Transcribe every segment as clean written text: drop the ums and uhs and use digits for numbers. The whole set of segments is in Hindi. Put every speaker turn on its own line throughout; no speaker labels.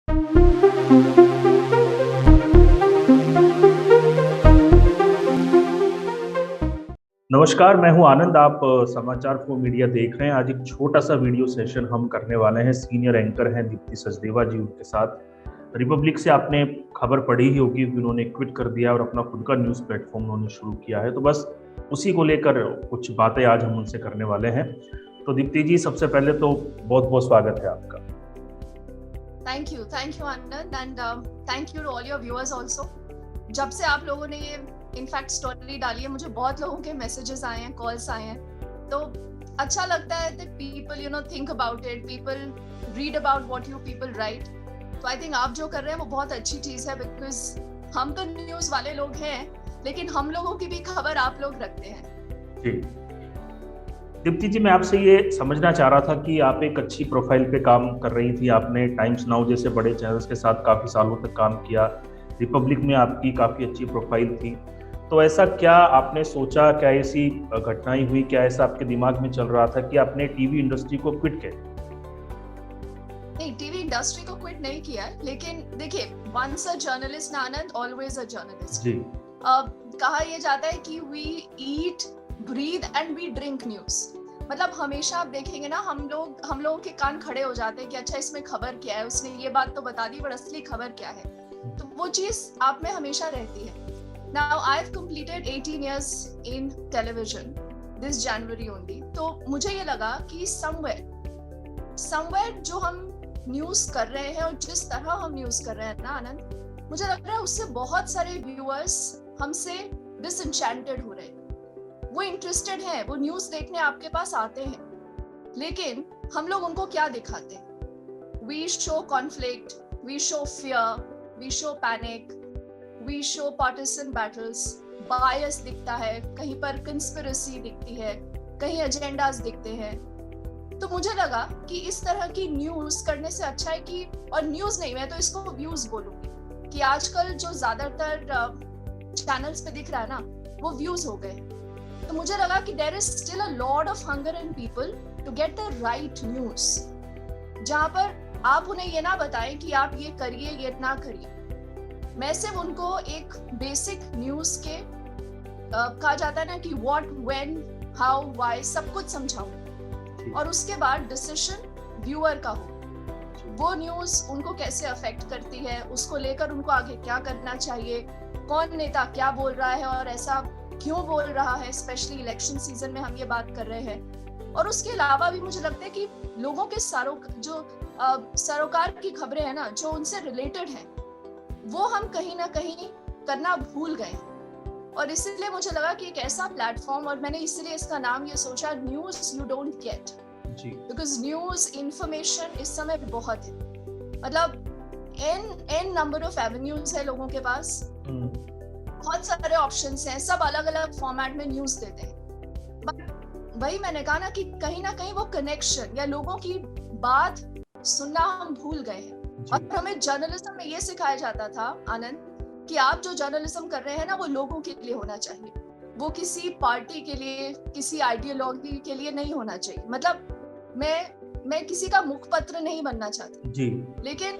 नमस्कार, मैं हूं आनंद। आप समाचार फॉर मीडिया देख रहे हैं। आज एक छोटा सा वीडियो सेशन हम करने वाले हैं। सीनियर एंकर हैं दीप्ति सचदेवा जी, उनके साथ। रिपब्लिक से आपने खबर पढ़ी ही होगी कि उन्होंने क्विट कर दिया और अपना खुद का न्यूज़ प्लेटफॉर्म उन्होंने शुरू किया है। तो बस उसी को लेकर कुछ बातें आज हम उनसे करने वाले हैं। तो दीप्ति जी, सबसे पहले तो बहुत बहुत स्वागत है आपका।
Thank you Anand, and thank you to all your viewers also. जब से आप लोगों ने ये इनफैक्ट स्टोरी डाली है, मुझे बहुत लोगों के मैसेजेस आए हैं, कॉल्स आए हैं, तो अच्छा लगता है that people think about it, people read about what you people write। तो आई थिंक आप जो कर रहे हैं वो बहुत अच्छी चीज है, बिकॉज हम तो न्यूज वाले लोग हैं, लेकिन हम लोगों की भी खबर आप लोग रखते हैं।
जी दीप्ति जी, मैं आपसे ये समझना चाह रहा था कि आप एक अच्छी प्रोफाइल पे काम कर रही थी। आपने टाइम्स नाउ जैसे बड़े चैनल्स के साथ काफी सालों तक काम किया। रिपब्लिक में आपकी काफी अच्छी प्रोफाइल थी। तो ऐसा क्या आपने सोचा, क्या ऐसी घटनाएं हुई, क्या ऐसा आपके दिमाग में चल रहा था कि आपने टीवी इंडस्ट्री को क्विट किया?
नहीं, टीवी इंडस्ट्री को क्विट नहीं किया, लेकिन देखिए, once a journalist Anand, always a journalist.
जी।
कहा यह जाता है कि we eat, breathe and we drink news. मतलब हमेशा आप देखेंगे ना, हम लोगों के कान खड़े हो जाते हैं कि अच्छा इसमें खबर क्या है, उसने ये बात तो बता दी, पर असली खबर क्या है। तो वो चीज आप में हमेशा रहती है। Now I've completed 18 years in television this January only। तो मुझे ये लगा कि somewhere जो हम न्यूज कर रहे हैं और जिस तरह हम न्यूज कर रहे हैं ना आनंद, मुझे लग रहा है उससे बहुत सारे व्यूअर्स हमसे डिसएंचेंटेड हो रहे हैं। वो इंटरेस्टेड हैं, वो न्यूज देखने आपके पास आते हैं, लेकिन हम लोग उनको क्या दिखाते हैं? We show conflict, we show fear, we show panic, we show partisan battles, bias दिखता है, कहीं पर conspiracy दिखती है, कहीं एजेंडास दिखते हैं। तो मुझे लगा कि इस तरह की न्यूज करने से अच्छा है कि, और न्यूज नहीं, मैं तो इसको व्यूज बोलूंगी, कि आजकल जो ज्यादातर चैनल्स पे दिख रहा है ना, वो व्यूज हो गए। तो मुझे लगा कि there is still a lot of hunger in people to get the right news, जहां पर आप उन्हें ये ना बताएं कि आप ये करिए, ये ना करिए। मैं सिर्फ उनको एक बेसिक न्यूज के कहा जाता है ना कि व्हाट, व्हेन, हाउ, व्हाई, सब कुछ समझाऊं, और उसके बाद डिसीजन व्यूअर का हो। वो न्यूज उनको कैसे अफेक्ट करती है, उसको लेकर उनको आगे क्या करना चाहिए, कौन नेता क्या बोल रहा है और ऐसा क्यों बोल रहा है, स्पेशली इलेक्शन सीजन में हम ये बात कर रहे हैं। और उसके अलावा भी मुझे लगता है कि लोगों के सरोकार की खबरें हैं ना, जो उनसे रिलेटेड है, वो हम कहीं ना कहीं करना भूल गए। और इसीलिए मुझे लगा कि एक ऐसा प्लेटफॉर्म, और मैंने इसलिए इसका नाम ये सोचा, news you don't gate, because news information इस समय बहुत है। मतलब एन नंबर ऑफ एवेन्यूज है लोगों के पास, बहुत सारे ऑप्शंस हैं, सब अलग अलग फॉर्मेट में न्यूज देते हैं। बट वही मैंने कहा ना कि कहीं ना कहीं वो कनेक्शन या लोगों की बात सुनना हम भूल गए हैं। और हमें जर्नलिज्म में ये सिखाया जाता था आनंद, कि आप जो जर्नलिज्म कर रहे हैं ना, वो लोगों के लिए होना चाहिए, वो किसी पार्टी के लिए, किसी आइडियोलॉजी के लिए नहीं होना चाहिए। मतलब मैं किसी का मुखपत्र नहीं बनना चाहती जी, लेकिन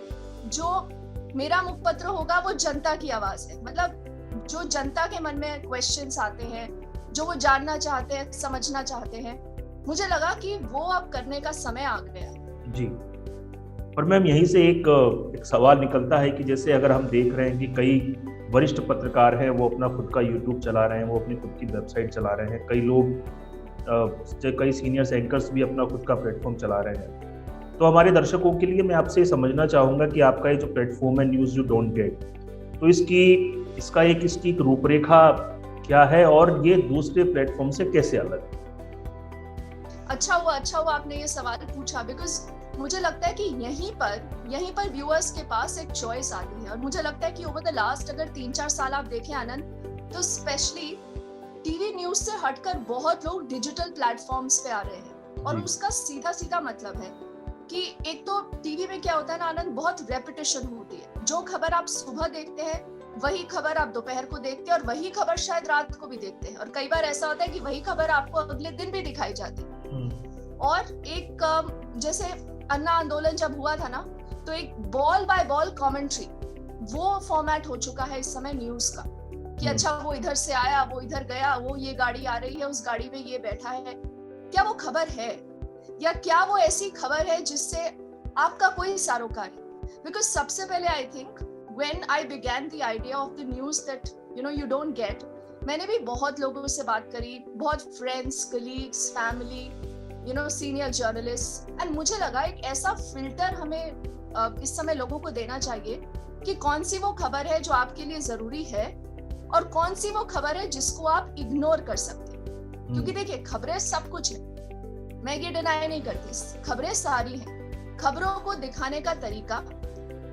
जो मेरा मुखपत्र होगा वो जनता की आवाज है। मतलब जो जनता के मन में क्वेश्चंस आते हैं, जो वो जानना चाहते हैं, समझना चाहते हैं, मुझे लगा कि वो अब करने का समय आ गया जी।
और मैम, यहीं से एक सवाल निकलता है कि जैसे अगर हम देख रहे हैं कि कई वरिष्ठ पत्रकार हैं, वो अपना खुद का यूट्यूब चला रहे हैं, वो अपनी खुद की वेबसाइट चला रहे हैं, कई लोग, कई सीनियर एंकर्स भी अपना खुद का प्लेटफॉर्म चला रहे हैं। तो हमारे दर्शकों के लिए मैं आपसे समझना चाहूँगा कि आपका ये जो प्लेटफॉर्म है, न्यूज़ यू डोंट गेट, तो इसकी एक रूपरेखा क्या है और ये दूसरे प्लेटफॉर्म से कैसे अलग है?
अच्छा हुआ आपने ये सवाल पूछा, बिकॉज मुझे लगता है कि यहीं पर व्यूअर्स के पास एक चॉइस आती है। और मुझे लगता है कि ओवर द लास्ट अगर 3-4 साल आप देखें आनंद, तो स्पेशली टीवी न्यूज से हटकर बहुत लोग डिजिटल प्लेटफॉर्म्स पे आ रहे हैं। और उसका सीधा मतलब है कि एक तो टीवी में क्या होता है ना आनंद, बहुत रेपिटेशन होती है। जो खबर आप सुबह देखते हैं, वही खबर आप दोपहर को देखते हैं, और वही खबर शायद रात को भी देखते हैं। और कई बार ऐसा होता है कि वही खबर आपको अगले दिन भी दिखाई जाती है। और एक जैसे अन्ना आंदोलन जब हुआ था ना, तो एक बॉल बाय बॉल कमेंट्री वो फॉर्मेट हो चुका है इस समय न्यूज का, कि अच्छा वो इधर से आया, वो इधर गया, वो ये गाड़ी आ रही है, उस गाड़ी में ये बैठा है। क्या वो खबर है, या क्या वो ऐसी खबर है जिससे आपका कोई सरोकार है? बिकॉज सबसे पहले I think when I began the idea of the news that you don't gate, मैंने भी बहुत लोगों से बात करी, बहुत friends, colleagues, family, senior journalist, and मुझे लगा एक ऐसा फिल्टर हमें इस समय लोगों को देना चाहिए कि कौन सी वो खबर है जो आपके लिए जरूरी है और कौन सी वो खबर है जिसको आप इग्नोर कर सकते हैं। क्योंकि देखिए, खबरें सब कुछ है, मैं ये डिनाई नहीं करती, खबरें सारी हैं। खबरों को दिखाने का तरीका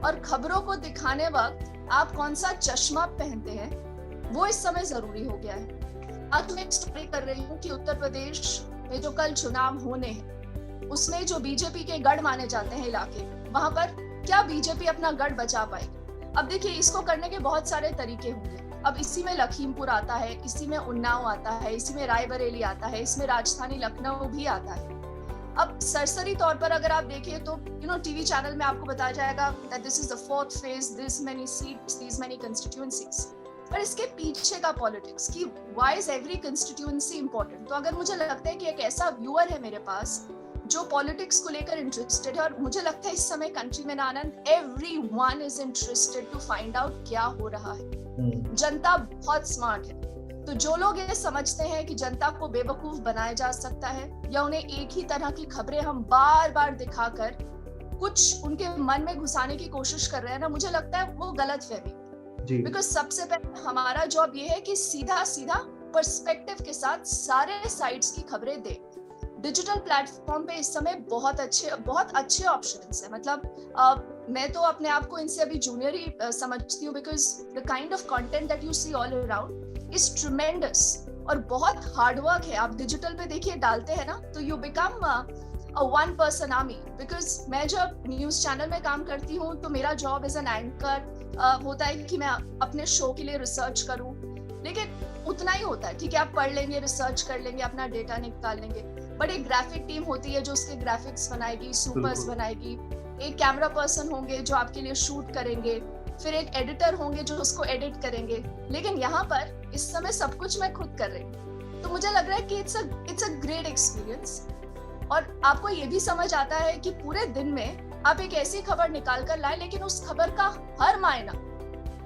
और खबरों को दिखाने वक्त आप कौन सा चश्मा पहनते हैं वो इस समय जरूरी हो गया है। आज मैं एक स्टोरी कर रही हूँ कि उत्तर प्रदेश में जो कल चुनाव होने हैं उसमें जो बीजेपी के गढ़ माने जाते हैं इलाके, वहां पर क्या बीजेपी अपना गढ़ बचा पाएगी? अब देखिए, इसको करने के बहुत सारे तरीके होंगे। अब इसी में लखीमपुर आता है, इसी में उन्नाव आता है, इसी में रायबरेली आता है, इसमें राजधानी लखनऊ भी आता है। अब सरसरी तौर पर अगर आप देखें तो टीवी चैनल में आपको बताया जाएगा that this is the fourth phase, this many seats, these many constituencies। पर इसके पीछे का पॉलिटिक्स कि why is every constituency important। तो अगर मुझे लगता है कि एक ऐसा व्यूअर है मेरे पास जो पॉलिटिक्स को लेकर इंटरेस्टेड है, और मुझे लगता है इस समय कंट्री में Anand everyone is interested to find out क्या हो रहा है। जनता बहुत स्मार्ट है, तो जो लोग ये समझते हैं कि जनता को बेवकूफ बनाया जा सकता है या उन्हें एक ही तरह की खबरें हम बार बार दिखाकर कुछ उनके मन में घुसाने की कोशिश कर रहे हैं ना, मुझे लगता है वो गलत फहमी। बिकॉज सबसे पहले हमारा जॉब ये है कि सीधा सीधा पर्सपेक्टिव के साथ सारे साइड्स की खबरें दें। डिजिटल प्लेटफॉर्म पे इस समय बहुत अच्छे ऑप्शंस है। मतलब मैं तो अपने आप को इनसे अभी जूनियर ही समझती हूँ, because the kind of content that you see all around is tremendous और बहुत हार्ड वर्क है। आप डिजिटल पे देखिए डालते हैं ना, तो you become a one person army. Because मैं जब न्यूज चैनल में काम करती हूँ तो मेरा जॉब एज एन एंकर होता है कि मैं अपने शो के लिए रिसर्च करूँ, लेकिन उतना ही होता है। ठीक है, आप पढ़ लेंगे, रिसर्च कर लेंगे, अपना डेटा निकाल लेंगे, बट एक ग्राफिक टीम होती है जो उसके ग्राफिक्स बनाएगी, सुपर्स बनाएगी, एक कैमरा पर्सन होंगे जो आपके लिए शूट करेंगे, फिर एक एडिटर होंगे जो उसको एडिट करेंगे। लेकिन यहाँ पर इस समय सब कुछ मैं खुद कर रही हूँ, तो मुझे लग रहा है कि इट्स अ ग्रेट एक्सपीरियंस। और आपको ये भी समझ आता है कि पूरे दिन में आप एक ऐसी खबर निकाल कर लाए, लेकिन उस खबर का हर मायना,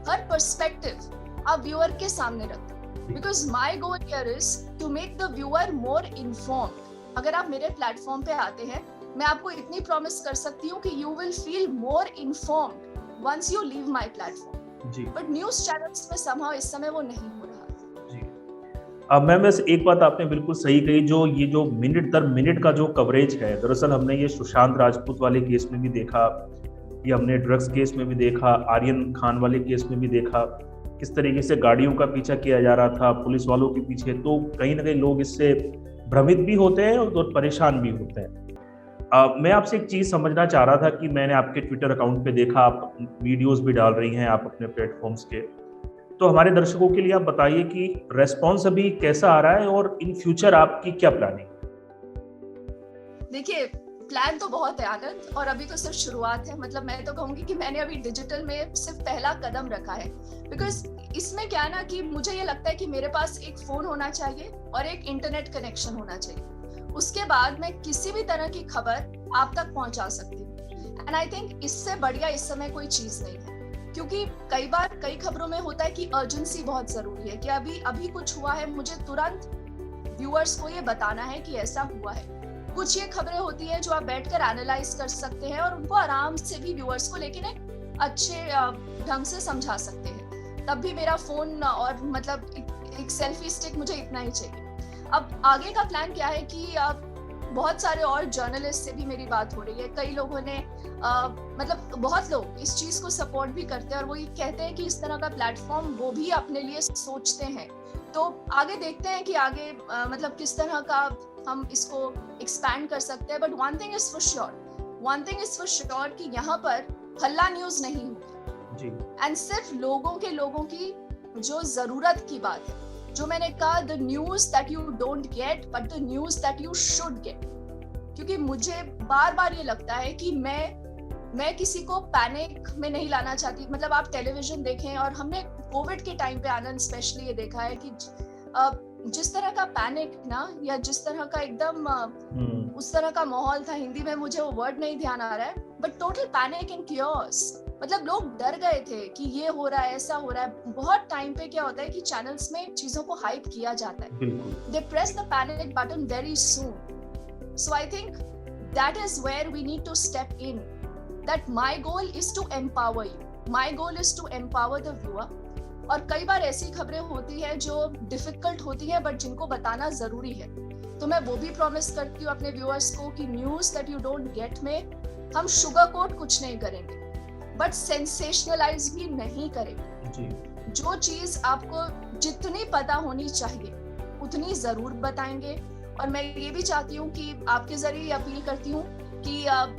हर पर्सपेक्टिव आप व्यूअर के सामने रखें। Because my goal here is to make the viewer more informed. अगर आप मेरे प्लेटफॉर्म पे आते हैं, मैं आपको इतनी प्रॉमिस कर सकती हूँ कि you will feel more informed once you leave my platform. But news channels में somehow इस समय वो नहीं हो रहा
जी। अब मैम, बस एक बात आपने बिल्कुल सही कही, ये जो मिनट दर मिनट का जो कवरेज है, दरअसल हमने ये सुशांत राजपूत वाले केस में भी देखा, ये हमने ड्रग्स केस में भी देखा, आर्यन खान वाले केस में भी देखा, किस तरीके से गाड़ियों का पीछा किया जा रहा था पुलिस वालों के पीछे। तो कहीं ना कहीं लोग इससे भ्रमित भी होते हैं और परेशान भी होते हैं। मैं आपसे एक चीज़ समझना चाह रहा था कि मैंने आपके ट्विटर अकाउंट पे देखा, आप वीडियोस भी डाल रही हैं आप अपने प्लेटफॉर्म्स के, तो हमारे दर्शकों के लिए आप बताइए कि रेस्पॉन्स अभी कैसा आ रहा है और इन फ्यूचर आपकी क्या प्लानिंग?
देखिए, प्लान तो बहुत है आनंद, और अभी तो सिर्फ शुरुआत है। मतलब मैं तो कहूंगी कि मैंने अभी डिजिटल में सिर्फ पहला कदम रखा है। बिकॉज इसमें क्या है ना कि मुझे ये लगता है कि मेरे पास एक फोन होना चाहिए और एक इंटरनेट कनेक्शन होना चाहिए। उसके बाद मैं किसी भी तरह की खबर आप तक पहुंचा सकती हूँ। एंड आई थिंक इससे बढ़िया इस समय कोई चीज नहीं है, क्योंकि कई बार कई खबरों में होता है कि अर्जेंसी बहुत जरूरी है, कि अभी कुछ हुआ है, मुझे तुरंत व्यूअर्स को ये बताना है कि ऐसा हुआ है। कुछ ये खबरें होती है जो आप बैठकर एनालाइज कर सकते हैं और उनको आराम से भी व्यूअर्स को लेकिन एक अच्छे ढंग से समझा सकते हैं। तब भी मेरा फोन और मतलब एक सेल्फी स्टिक मुझे इतना ही चाहिए। अब आगे का प्लान क्या है कि बहुत सारे और जर्नलिस्ट से भी मेरी बात हो रही है। कई लोगों ने मतलब बहुत लोग इस चीज को सपोर्ट भी करते हैं और वो ये कहते हैं कि इस तरह का प्लेटफॉर्म वो भी अपने लिए सोचते हैं। तो आगे देखते हैं कि आगे मतलब किस तरह का हम इसको एक्सपैंड कर सकते हैं। But one thing is for sure कि यहाँ पर हल्ला न्यूज नहीं होगी एंड सिर्फ लोगों की जो जरूरत की बात है, जो मैंने कहा, the news that you don't get but the news that you should get, क्योंकि मुझे बार बार ये लगता है कि मैं किसी को पैनिक में नहीं लाना चाहती। मतलब आप टेलीविजन देखें, और हमने कोविड के टाइम पे आनंद स्पेशली ये देखा है कि जिस तरह का पैनिक ना, या जिस तरह का एकदम उस तरह का माहौल था, हिंदी में मुझे वो वर्ड नहीं ध्यान आ रहा है, but total panic and chaos. मतलब लोग डर गए थे कि ये हो रहा है, ऐसा हो रहा है। बहुत टाइम पे क्या होता है कि चैनल्स में चीजों को हाइप किया जाता है, they press the panic button very soon. So I think that is where we need to step in, that my goal is to empower you, my goal is to empower the viewer. और कई बार ऐसी खबरें होती है जो डिफिकल्ट होती है, बट जिनको बताना जरूरी है। तो मैं वो भी प्रॉमिस करती हूँ अपने व्यूअर्स को कि news that you don't gate में हम शुगर कोट कुछ नहीं करेंगे, बट सेंसेशनलाइज भी नहीं करेंगे जी। जो चीज आपको जितनी पता होनी चाहिए उतनी जरूर बताएंगे। और मैं ये भी चाहती हूँ कि आपके जरिए अपील करती हूँ कि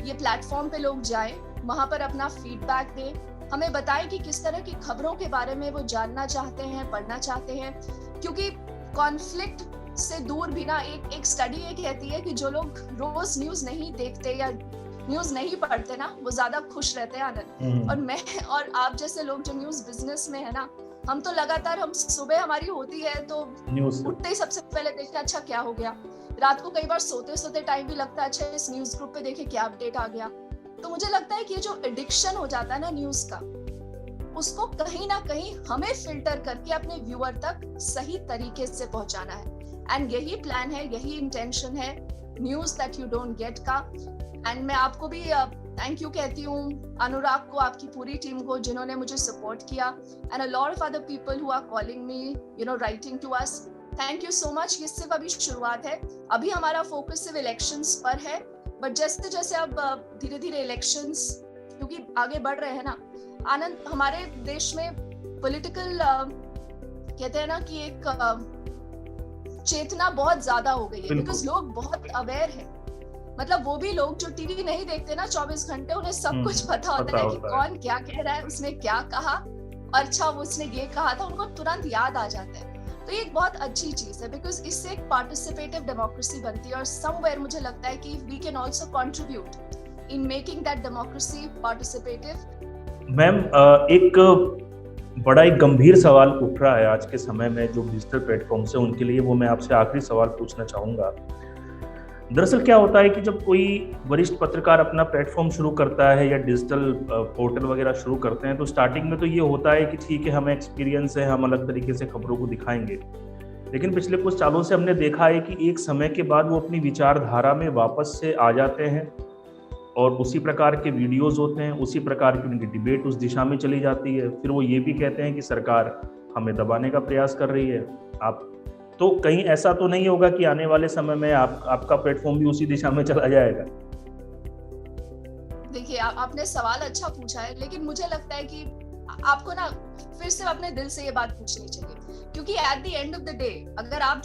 ये प्लेटफॉर्म पे लोग जाएं, वहां पर अपना फीडबैक दें, हमें बताएं कि किस तरह की खबरों के बारे में वो जानना चाहते हैं, पढ़ना चाहते हैं। क्योंकि कॉन्फ्लिक्ट से दूर भी ना, एक स्टडी ये कहती है कि जो लोग रोज न्यूज नहीं देखते या न्यूज नहीं पढ़ते ना, वो ज्यादा खुश रहते हैं आनंद। और मैं और आप जैसे लोग जो न्यूज बिजनेस में है ना, हम तो लगातार, हम सुबह हमारी होती है तो उठते ही सबसे पहले देखते हैं अच्छा क्या हो गया। रात को कई बार सोते सोते टाइम भी लगता है अच्छा इस न्यूज ग्रुप पे देखे क्या अपडेट आ गया। तो मुझे लगता है कि ये जो एडिक्शन हो जाता है ना न्यूज का, उसको कहीं ना कहीं हमें फिल्टर करके अपने व्यूअर तक सही तरीके से पहुंचाना है। एंड यही प्लान है, यही इंटेंशन है news that you don't gate का। एंड मैं आपको भी थैंक यू कहती हूँ, अनुराग को, आपकी पूरी टीम को जिन्होंने मुझे सपोर्ट किया, and a lot of other people who are calling me, you know, writing to us. Thank you so much. ये सिर्फ अभी शुरुआत है, अभी हमारा फोकस सिर्फ इलेक्शंस पर है, बट जैसे जैसे अब धीरे धीरे इलेक्शंस क्योंकि आगे बढ़ रहे हैं ना आनंद, हमारे देश में पॉलिटिकल कहते हैं ना कि एक चेतना बहुत ज्यादा हो गई है, बिकॉज लोग बहुत अवेयर है। मतलब वो भी लोग जो टीवी नहीं देखते ना 24 घंटे, उन्हें सब कुछ पता होता है कि कौन क्या कह रहा है, उसने क्या कहा, और अच्छा उसने ये कहा था, उनको तुरंत याद आ जाता है। तो ये एक बहुत अच्छी चीज है, बिकॉज इससे एक पार्टिसिपेटिव डेमोक्रेसी बनती है। और समवेयर मुझे लगता है कि we can also contribute in making that democracy participative.
Ma'am, एक बड़ा एक गंभीर सवाल उठ रहा है आज के समय में जो डिजिटल प्लेटफॉर्म से, उनके लिए वो मैं आपसे आखिरी सवाल पूछना चाहूँगा। दरअसल क्या होता है कि जब कोई वरिष्ठ पत्रकार अपना प्लेटफॉर्म शुरू करता है या डिजिटल पोर्टल वगैरह शुरू करते हैं, तो स्टार्टिंग में तो ये होता है कि ठीक है, हमें एक्सपीरियंस है, हम अलग तरीके से खबरों को दिखाएंगे। लेकिन पिछले कुछ सालों से हमने देखा है कि एक समय के बाद वो अपनी विचारधारा में वापस से आ जाते हैं और उसी प्रकार के वीडियोस होते हैं, उसी प्रकार की उनकी डिबेट उस दिशा में चली जाती है। फिर वो ये भी कहते हैं कि सरकार हमें दबाने का प्रयास कर रही है। आप तो कहीं ऐसा तो नहीं होगा कि आने वाले समय में आपका प्लेटफॉर्म भी उसी दिशा में चला जाएगा?
देखिए, आपने सवाल अच्छा पूछा है, लेकिन मुझे लगता है कि आपको ना फिर से अपने दिल से ये बात पूछनी चाहिए, क्योंकि at the end of the day अगर आप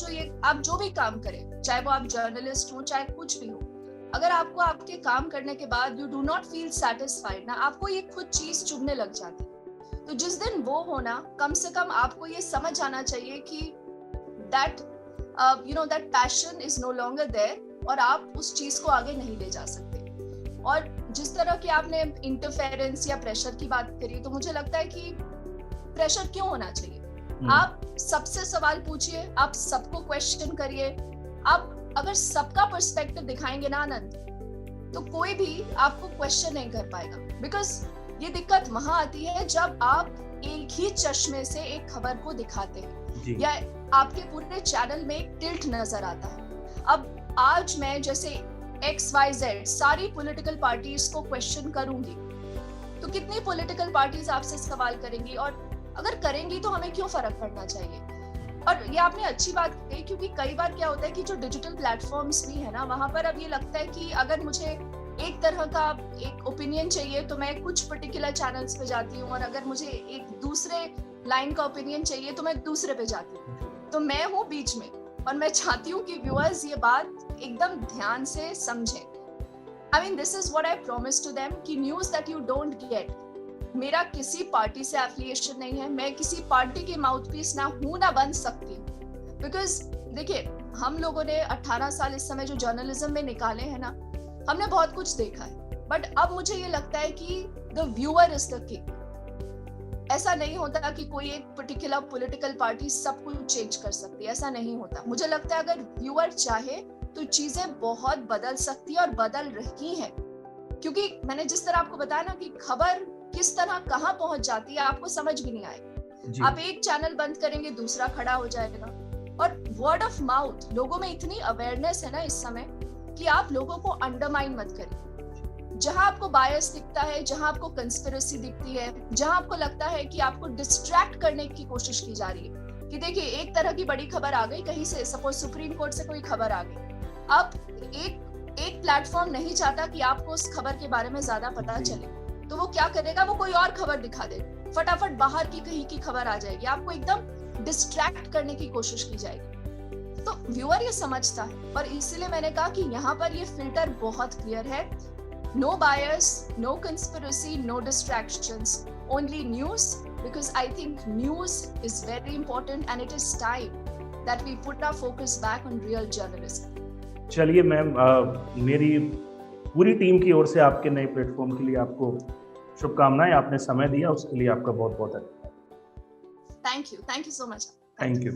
जो भी काम करें, चाहे वो आप जर्नलिस्ट हो, चाहे कुछ भी हो, अगर आपको आपके काम करने के बाद you do not feel satisfied ना, आपको ये खुद चीज चुभने लग जाती है। तो जिस दिन वो होना, कम से कम आपको ये समझ आना चाहिए कि that that passion is no longer there, और आप उस चीज को आगे नहीं ले जा सकते। और जिस तरह की आपने इंटरफेरेंस या प्रेशर की बात करी, तो मुझे लगता है कि प्रेशर क्यों होना चाहिए। आप सबसे सवाल पूछिए, आप सबको क्वेश्चन करिए। आप अगर सबका पर्सपेक्टिव दिखाएंगे ना आनंद, तो कोई भी आपको क्वेश्चन नहीं कर पाएगा। बिकॉज ये दिक्कत वहां आती है जब आप एक ही चश्मे से एक खबर को दिखाते हैं, या आपके पूरे चैनल में एक टिल्ट नजर आता है। अब आज मैं जैसे XYZ सारी पॉलिटिकल पार्टीज को क्वेश्चन करूंगी, तो कितनी पॉलिटिकल पार्टीज आपसे सवाल करेंगी, और अगर करेंगी तो हमें क्यों फर्क पड़ना चाहिए। और ये आपने अच्छी बात कही, क्योंकि कई बार क्या होता है कि जो डिजिटल प्लेटफॉर्म्स भी है ना, वहां पर अब ये लगता है कि अगर मुझे एक तरह का एक ओपिनियन चाहिए तो मैं कुछ पर्टिकुलर चैनल्स पे जाती हूँ, और अगर मुझे एक दूसरे लाइन का ओपिनियन चाहिए तो मैं दूसरे पे जाती हूँ। तो मैं हूँ बीच में, और मैं चाहती हूँ कि व्यूअर्स ये बात एकदम ध्यान से समझें। I mean, this is what I promise to them कि news that you don't get, मेरा किसी पार्टी से एफिलिएशन नहीं है, मैं किसी पार्टी की माउथपीस ना हूं, ना बन सकती हूँ, बिकॉज देखिए, हम लोगों ने 18 साल इस समय जो जर्नलिज्म में निकाले हैं ना, हमने बहुत कुछ देखा है, बट अब मुझे ये लगता है कि the viewer is the king. ऐसा नहीं होता कि कोई एक पर्टिकुलर पॉलिटिकल पार्टी सब कुछ चेंज कर सकती है, ऐसा नहीं होता। मुझे लगता है अगर व्यूअर चाहे तो चीजें बहुत बदल सकती है और बदल रही हैं, क्योंकि मैंने जिस तरह आपको बताया ना कि खबर किस तरह कहाँ पहुंच जाती है आपको समझ भी नहीं आएगा। आप एक चैनल बंद करेंगे दूसरा खड़ा हो जाएगा। और वर्ड ऑफ माउथ, लोगों में इतनी अवेयरनेस है ना इस समय कि आप लोगों को अंडरमाइन मत करिए। जहां आपको बायस दिखता है, जहां आपको कंस्पिरेसी दिखती है, जहां आपको लगता है कि आपको डिस्ट्रैक्ट करने की कोशिश की जा रही है कि देखिए एक तरह की बड़ी खबर आ गई कहीं से, सपोज सुप्रीम कोर्ट से कोई खबर आ गई, अब एक प्लेटफॉर्म नहीं चाहता कि आपको उस खबर के बारे में ज्यादा पता चले, तो वो क्या करेगा, वो कोई और खबर दिखा देगा, फटाफट बाहर की कहीं की खबर आ जाएगी, आपको एकदम डिस्ट्रैक्ट करने की कोशिश की जाएगी। तो व्यूअर ये समझता है, और इसीलिए मैंने कहा कि यहाँ पर ये फिल्टर बहुत क्लियर है। No bias, no conspiracy, no distractions, only news, because I think news is very important and it is time that we put our focus back on real journalism.
चलिए मैम, मेरी पूरी टीम की ओर से आपके नए प्लेटफॉर्म के लिए आपको शुभकामनाएं। आपने समय दिया उसके लिए आपका बहुत बहुत धन्यवाद।
Thank you so much.
Thank you.